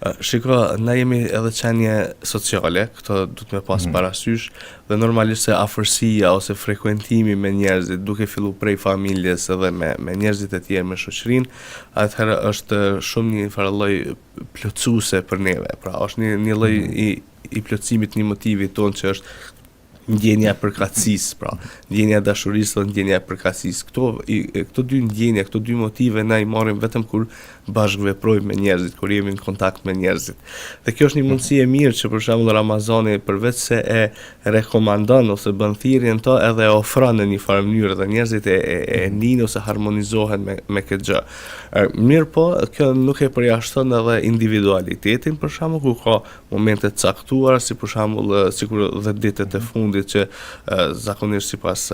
Shiko, na jemi edhe qenje sociale, këto du të me pas parasysh, dhe normalisht se afërsia ose frekuentimi me njerëzit, duke fillu prej familjes edhe me njerëzit e tjerë me shoqërinë, atëherë është shumë një farë lloj plotësuese për neve. Pra, është një lloj i plotësimit një motivi tonë që është ndjenja e përkatësisë, pra, ndjenja e dashurisë dhe ndjenja e përkatësisë. Këto dy ndjenja, këto dy motive na i marrim vetëm kur bashkëveprojmë me njerëzit, kur jemi në kontakt me njerëzit. Dhe kjo është një mundësi e mirë që për shembull Ramazani përveç se e rekomandon ose bën thirrjen to, edhe e ofron në një farë mënyrë dhe njerëzit e nin ose harmonizohen me këtë gjë. Mirë po, kjo nuk e përjashton edhe individualitetin, për shembull, ku ka momente të caktuara, si për shembull sikur 10 ditët e fundit që zakonisht sipas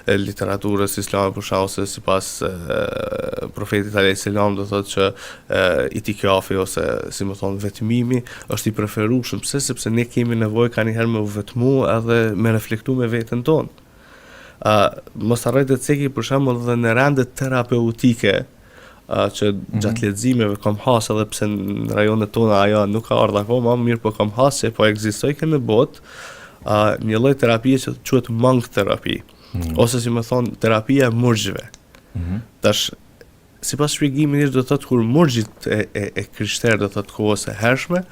literaturës islame për shembull, ose sipas profetit alayhis salam do thotë që itikafi ose si më thon vetmimi është i preferueshëm. Pse? Sepse ne kemi nevojë kanjëherë me u vetmu edhe me reflektu me veten tonë. Mos harroj të ceki për shembull edhe në rande terapeutike që gjatë leximeve kam has, edhe pse në rajonet tona ajo nuk ka ardhur akoma, mirë po kam has se po ekzistoi në botë një lloj terapie që quhet monk terapi, ose si më thon terapia e murgjve. Tash sipas shpjegimit do thotë kur murgjit e krishterë do thotë kohës e hershme,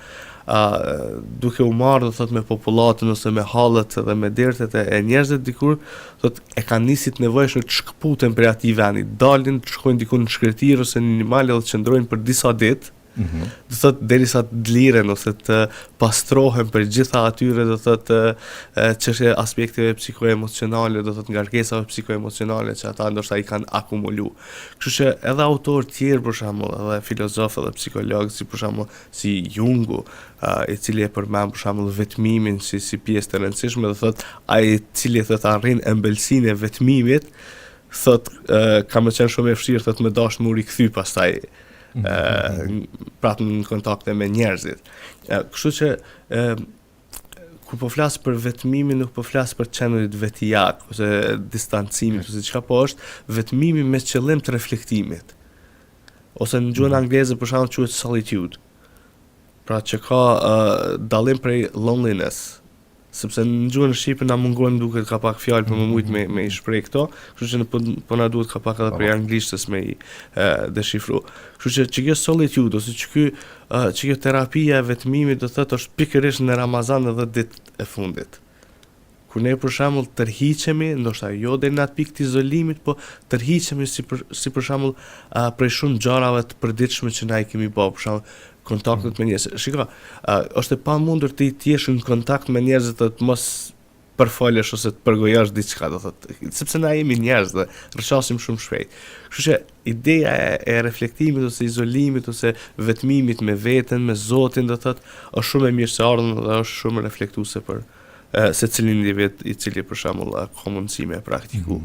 duke u marrë do thotë me popullatën ose me hallet dhe me dertet e njerëzve dikur, thotë e kanë nisit nevojshëm të shkputen prej atij vendi, dalin të shkojnë diku në shkretir ose në një mal dhe të qëndrojnë për disa ditë. Do thotë derisa të dliren ose të pastrohen për gjitha atyre do thotë çështje aspekteve psikoemocionale, do thotë ngarkesave psikoemocionale që ata ndoshta i kanë akumulu. Kështu që edhe autorë tjerë për shembull, edhe filozofë dhe psikologë si për shembull si Jungu, i cili e përmend për shembull vetmimin si pjesë të rëndësishme, do thotë ai i cili thotë arrin ëmbëlsinë e vetmimit, thotë ka më qenë shumë e vështirë thotë me dash më rikthy pastaj pratë në kontakte me njerëzit. Kështu që kur po flas për vetmimin, nuk po flas për qenurit vetijak ose distancimit ose çka po është vetmimi me qëllim të reflektimit. Ose në gjuhën angleze për shembull quhet solitude. Pra që ka dallim prej loneliness. Sepse në gjuhën shqipe na mungon duket ka pak fjalë për më shumë me i shpreh këto, kështu që po na duhet ka pak edhe prej anglishtës me i deshifru. Kështu që kjo solitude ose që kjo terapia e vetmimit do thotë është pikërisht në Ramazan edhe ditët e fundit. Kur ne për shembull tërhiqemi, ndoshta jo deri në atë pikë të izolimit, po tërhiqemi si për shembull prej shumë gjërave të përditshme që na i kemi bërë, për shembull kontaktet me njerëz. Shiko, është e pamundur të jesh në kontakt me njerëz të mos përfolesh ose të përgojosh diçka, do thotë, sepse na jemi njerëz dhe rrëshasim shumë shpejt. Kështu që ideja e reflektimit ose izolimit ose vetmimit me veten, me Zotin, do thotë, është shumë e mirë se ardhmë dhe është shumë reflektuese për secilin individ i cili për shembull ka mundësi me praktiku.